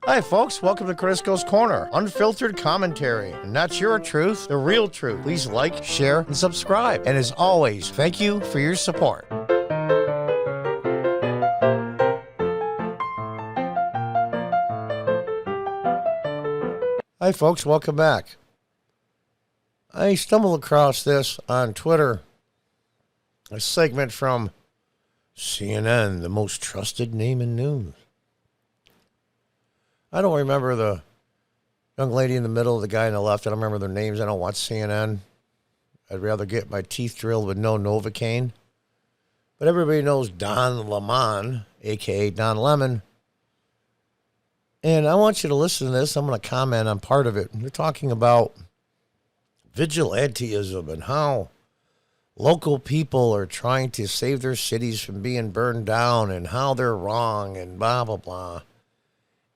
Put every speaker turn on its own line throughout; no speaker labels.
Hi, folks. Welcome to Crisco's Corner. Unfiltered commentary. And that's your truth, the real truth. Please like, share, and subscribe. And as always, thank you for your support. Hi, folks. Welcome back. I stumbled across this on Twitter. A segment from CNN, the most trusted name in news. I don't remember the young lady in the middle, the guy on the left. I don't remember their names. I don't watch CNN. I'd rather get my teeth drilled with no Novocaine. But everybody knows Don Lemon, a.k.a. Don Lemon. And I want you to listen to this. I'm going to comment on part of it. They're talking about vigilantism and how local people are trying to save their cities from being burned down and how they're wrong and blah, blah, blah.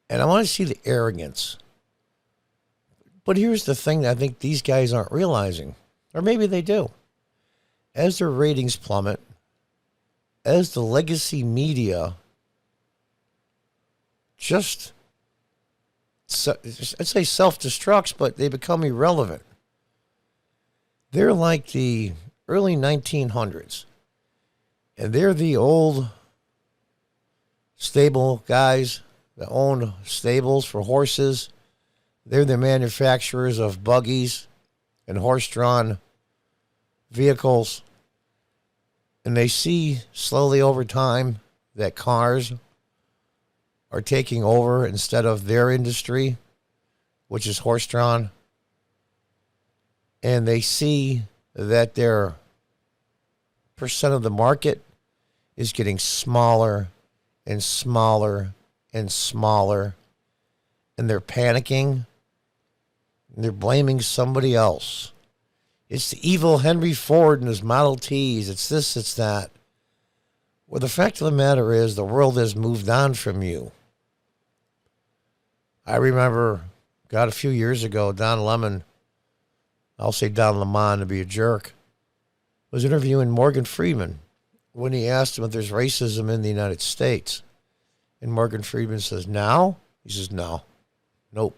And I want to see the arrogance. But here's the thing that I think these guys aren't realizing, or maybe they do. As their ratings plummet, as the legacy media just, I'd say self-destructs, but they become irrelevant. They're like the early 1900s, and they're the old stable guys that own stables for horses. They're the manufacturers of buggies and horse-drawn vehicles. And they see slowly over time that cars are taking over instead of their industry, which is horse-drawn. And they see that their percent of the market is getting smaller and smaller and smaller, and they're panicking, and they're blaming somebody else. It's the evil Henry Ford and his Model Ts. It's this, it's that. Well, the fact of the matter is the world has moved on from you. I remember, a few years ago, Don Lemon, I'll say Don Lemon to be a jerk, was interviewing Morgan Freeman when he asked him if there's racism in the United States. And Morgan Freeman says, now? He says, no. Nope.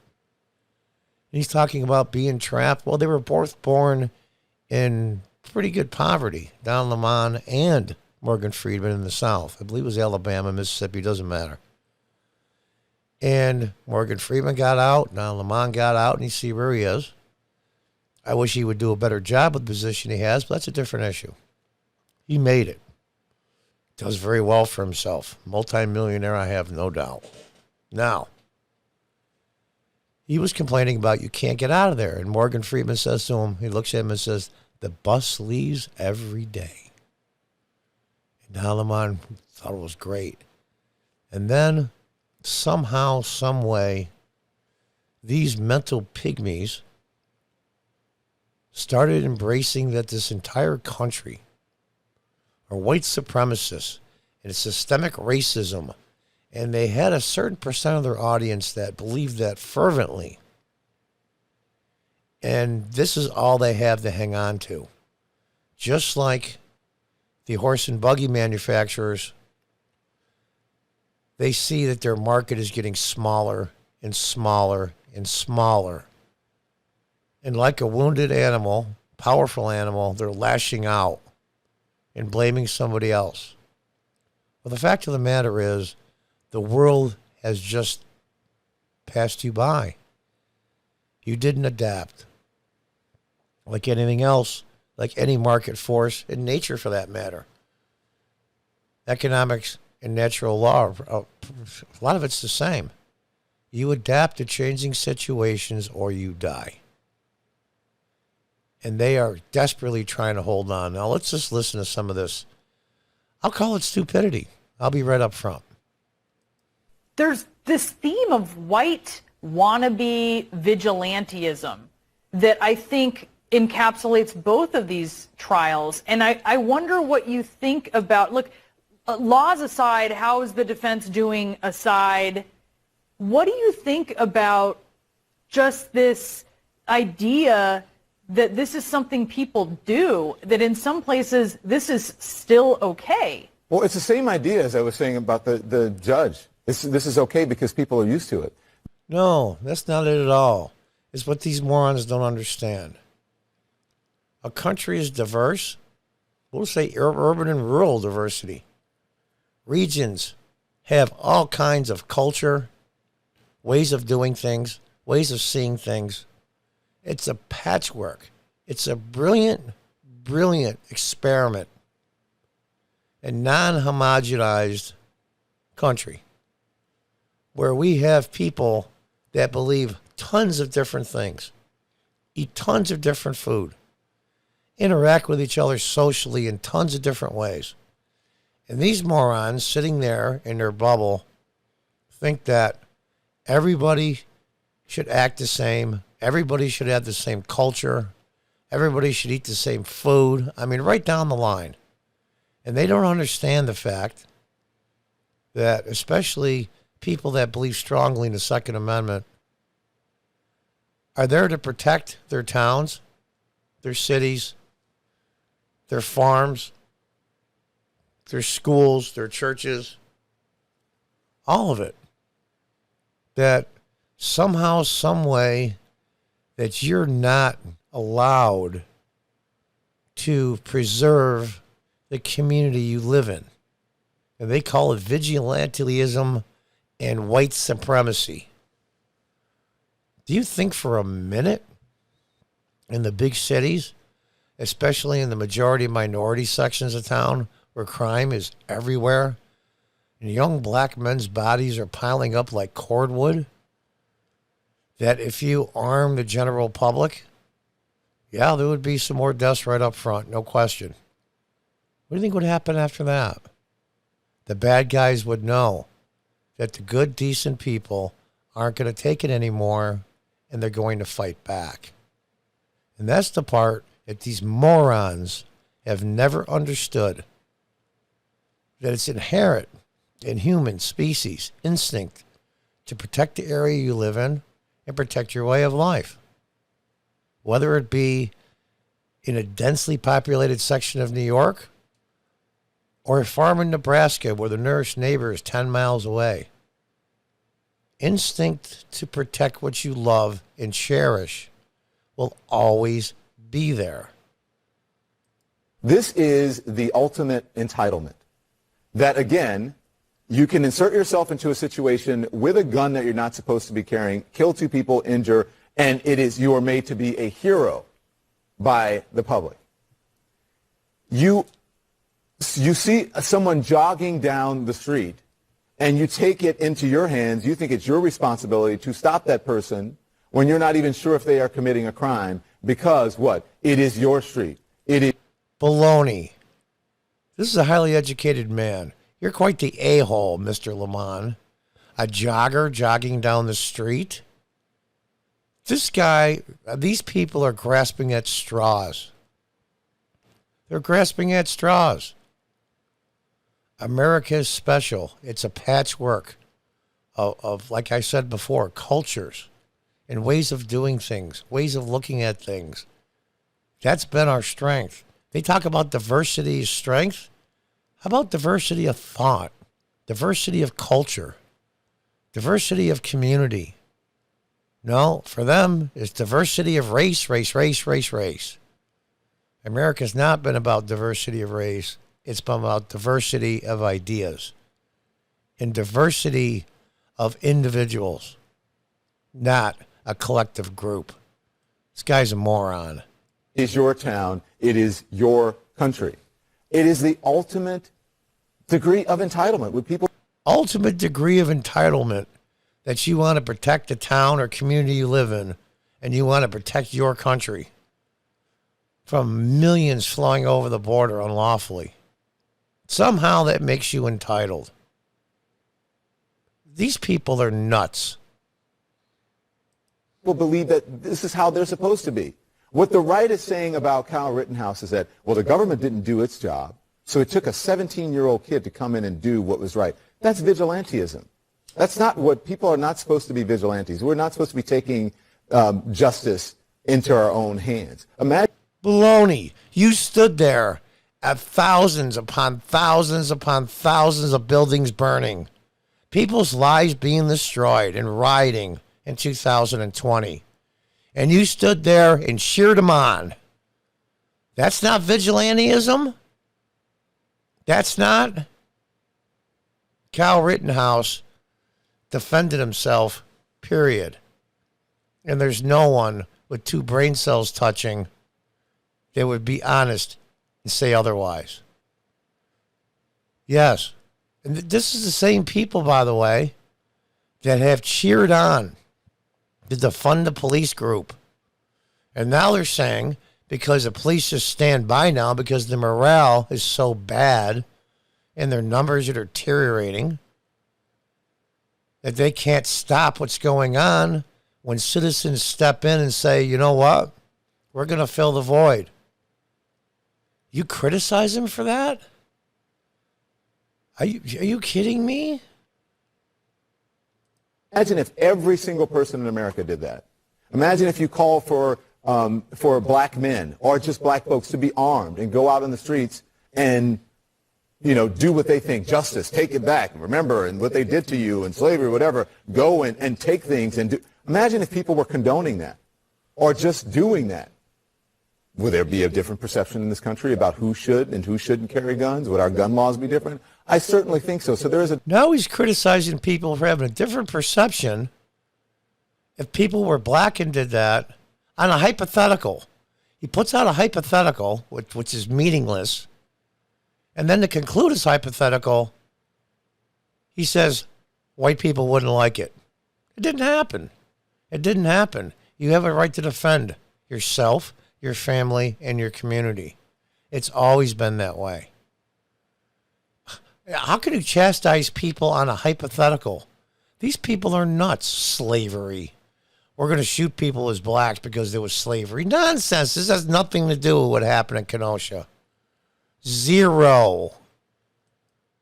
And he's talking about being trapped. Well, they were both born in pretty good poverty. Don Lemon and Morgan Freeman in the South. I believe it was Alabama, Mississippi, doesn't matter. And Morgan Freeman got out. Don Lemon got out, and you see where he is. I wish he would do a better job with the position he has, but that's a different issue. He made it. Does very well for himself. Multi-millionaire, I have no doubt. Now, he was complaining about you can't get out of there. And Morgan Freeman says to him, he looks at him and says, the bus leaves every day. And Don Lemon thought it was great. And then somehow, some way, these mental pygmies started embracing that this entire country are white supremacists and it's systemic racism. And they had a certain percent of their audience that believed that fervently. And this is all they have to hang on to. Just like the horse and buggy manufacturers, they see that their market is getting smaller and smaller and smaller. And like a wounded animal, powerful animal, they're lashing out and blaming somebody else. Well, the fact of the matter is, the world has just passed you by. You didn't adapt. Like anything else, like any market force, in nature for that matter. Economics and natural law, a lot of it's the same. You adapt to changing situations or you die. And they are desperately trying to hold on. Now, let's just listen to some of this. I'll call it stupidity. I'll be right up front.
There's this theme of white wannabe vigilantism that I think encapsulates both of these trials. And I wonder what you think about, look, laws aside, how is the defense doing aside? What do you think about just this idea that this is something people do, that in some places this is still okay?
Well, it's the same idea as I was saying about the judge. This is okay because people are used to it.
No, that's not it at all. It's what these morons don't understand. A country is diverse. We'll say urban and rural diversity. Regions have all kinds of culture, ways of doing things, ways of seeing things. It's a patchwork. It's a brilliant, brilliant experiment. A non-homogenized country where we have people that believe tons of different things, eat tons of different food, interact with each other socially in tons of different ways. And these morons sitting there in their bubble think that everybody should act the same, everybody should have the same culture, everybody should eat the same food. I mean, right down the line. And they don't understand the fact that especially people that believe strongly in the Second Amendment are there to protect their towns, their cities, their farms, their schools, their churches, all of it. That somehow, some way, that you're not allowed to preserve the community you live in. And they call it vigilantism and white supremacy. Do you think for a minute in the big cities, especially in the majority minority sections of town where crime is everywhere, and young black men's bodies are piling up like cordwood, that if you arm the general public, yeah, there would be some more deaths right up front, no question. What do you think would happen after that? The bad guys would know that the good, decent people aren't going to take it anymore, and they're going to fight back. And that's the part that these morons have never understood, that it's inherent in human species instinct to protect the area you live in and protect your way of life. Whether it be in a densely populated section of New York or a farm in Nebraska where the nearest neighbor is 10 miles away. Instinct to protect what you love and cherish will always be there.
This is the ultimate entitlement. That, again, you can insert yourself into a situation with a gun that you're not supposed to be carrying, kill two people, injure, and you are made to be a hero by the public. You see someone jogging down the street, and you take it into your hands. You think it's your responsibility to stop that person when you're not even sure if they are committing a crime because, what? It is your street. It is
baloney. This is a highly educated man. You're quite the a-hole, Mr. Lamont. A jogger jogging down the street? This guy, these people are grasping at straws. They're grasping at straws. America is special. It's a patchwork of, like I said before, cultures and ways of doing things, ways of looking at things. That's been our strength. They talk about diversity as strength. How about diversity of thought, diversity of culture, diversity of community? No, for them, it's diversity of race. America's not been about diversity of race. It's been about diversity of ideas and diversity of individuals, not a collective group. This guy's a moron.
It is your town. It is your country. It is the ultimate degree of entitlement with people.
Ultimate degree of entitlement that you want to protect the town or community you live in, and you want to protect your country from millions flowing over the border unlawfully. Somehow that makes you entitled. These people are nuts.
People believe that this is how they're supposed to be. What the right is saying about Kyle Rittenhouse is that, well, the government didn't do its job, so it took a 17-year-old kid to come in and do what was right. That's vigilantism. That's not what people are not supposed to be vigilantes. We're not supposed to be taking justice into our own hands. Imagine.
Baloney. You stood there at thousands upon thousands upon thousands of buildings burning, people's lives being destroyed and rioting in 2020. And you stood there and cheered them on. That's not vigilantism? That's not? Kyle Rittenhouse defended himself, period. And there's no one with two brain cells touching that would be honest and say otherwise. Yes. And this is the same people, by the way, that have cheered on to defund the police group. And now they're saying, because the police just stand by now because the morale is so bad and their numbers are deteriorating, that they can't stop what's going on when citizens step in and say, you know what, we're going to fill the void. You criticize him for that? Are you kidding me?
Imagine if every single person in America did that. Imagine if you call for black men or just black folks to be armed and go out on the streets and, do what they think. Justice, take it back. Remember, and what they did to you and slavery, whatever. Go and take things and do. Imagine if people were condoning that or just doing that. Would there be a different perception in this country about who should and who shouldn't carry guns? Would our gun laws be different? I certainly think so. So there is a...
Now he's criticizing people for having a different perception. If people were black and did that on a hypothetical, he puts out a hypothetical, which is meaningless. And then to conclude his hypothetical, he says white people wouldn't like it. It didn't happen. It didn't happen. You have a right to defend yourself, your family, and your community. It's always been that way. How can you chastise people on a hypothetical? These people are nuts. Slavery. We're going to shoot people as blacks because there was slavery. Nonsense. This has nothing to do with what happened in Kenosha. Zero.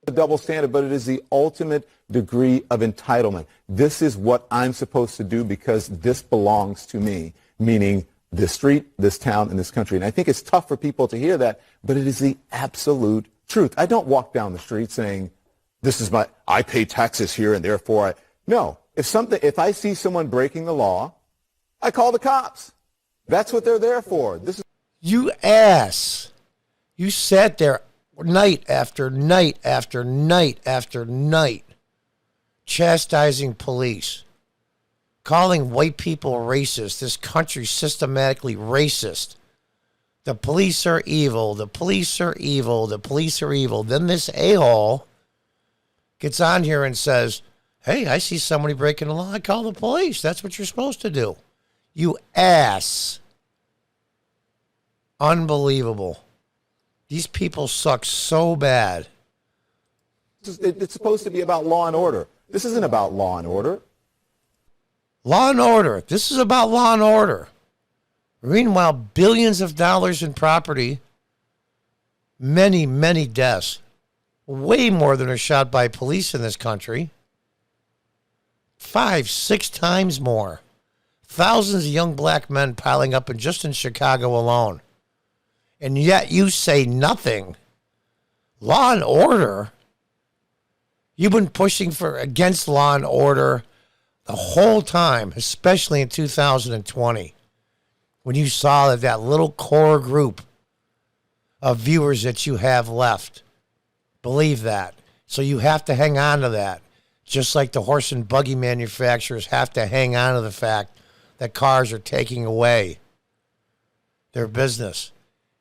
A double standard, but it is the ultimate degree of entitlement. This is what I'm supposed to do because this belongs to me, meaning this street, this town, and this country. And I think it's tough for people to hear that, but it is the absolute truth. I don't walk down the street saying, I pay taxes here and therefore no. If I see someone breaking the law, I call the cops. That's what they're there for.
You ass. You sat there night after night after night after night chastising police, calling white people racist. This country's systematically racist. The police are evil. The police are evil. The police are evil. Then this a-hole gets on here and says, hey, I see somebody breaking the law. I call the police. That's what you're supposed to do. You ass. Unbelievable. These people suck so bad.
It's supposed to be about law and order. This isn't about law and order.
Law and order. This is about law and order. Meanwhile, billions of dollars in property, many, many deaths, way more than are shot by police in this country. 5, 6 times more. Thousands of young black men piling up just in Chicago alone. And yet you say nothing. Law and order? You've been pushing against law and order the whole time, especially in 2020, when you saw that little core group of viewers that you have left. Believe that. So you have to hang on to that. Just like the horse and buggy manufacturers have to hang on to the fact that cars are taking away their business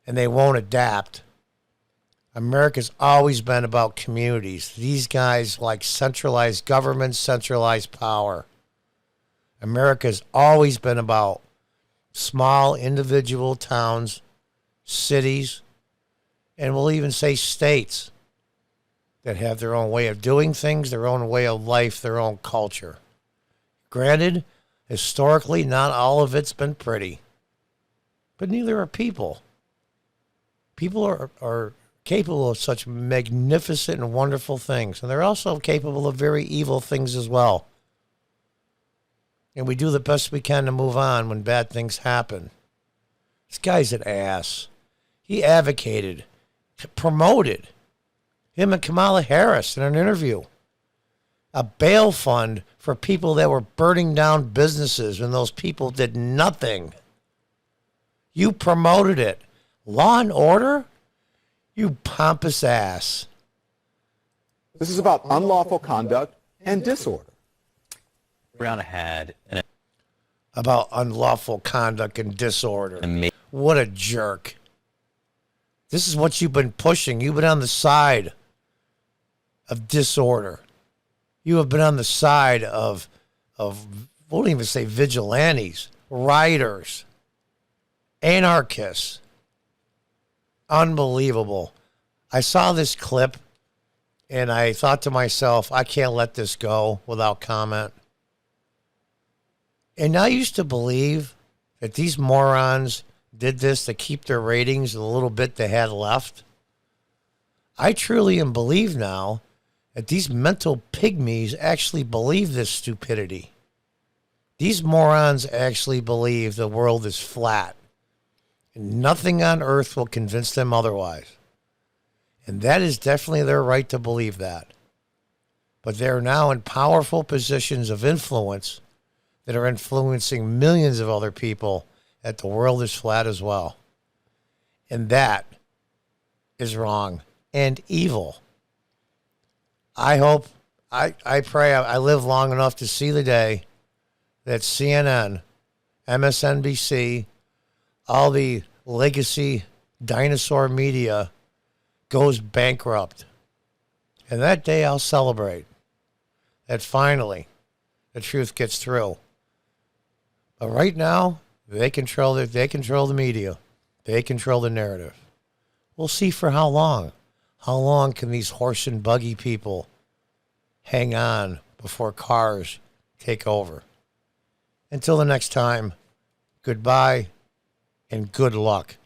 and they won't adapt. America's always been about communities. These guys like centralized government, centralized power. America's always been about small individual towns, cities, and we'll even say states that have their own way of doing things, their own way of life, their own culture. Granted, historically, not all of it's been pretty, but neither are people. People are capable of such magnificent and wonderful things, and they're also capable of very evil things as well. And we do the best we can to move on when bad things happen. This guy's an ass. He advocated, promoted him and Kamala Harris in an interview. a bail fund for people that were burning down businesses when those people did nothing. You promoted it. Law and order? You pompous ass.
This is about unlawful conduct and disorder.
Brown had an
About unlawful conduct and disorder.
amazing.
What a jerk. This is what you've been pushing. You've been on the side of disorder. You have been on the side of won't even say vigilantes, rioters, anarchists. Unbelievable. I saw this clip and I thought to myself, I can't let this go without comment. And I used to believe that these morons did this to keep their ratings the little bit they had left. I truly am believe now that these mental pygmies actually believe this stupidity. These morons actually believe the world is flat. And nothing on earth will convince them otherwise. And that is definitely their right to believe that. But they are now in powerful positions of influence that are influencing millions of other people that the world is flat as well. And that is wrong and evil. I hope, I pray I live long enough to see the day that CNN, MSNBC, all the legacy dinosaur media goes bankrupt. And that day I'll celebrate that finally the truth gets through. But right now, they control the media. They control the narrative. We'll see for how long. How long can these horse and buggy people hang on before cars take over? Until the next time, goodbye and good luck.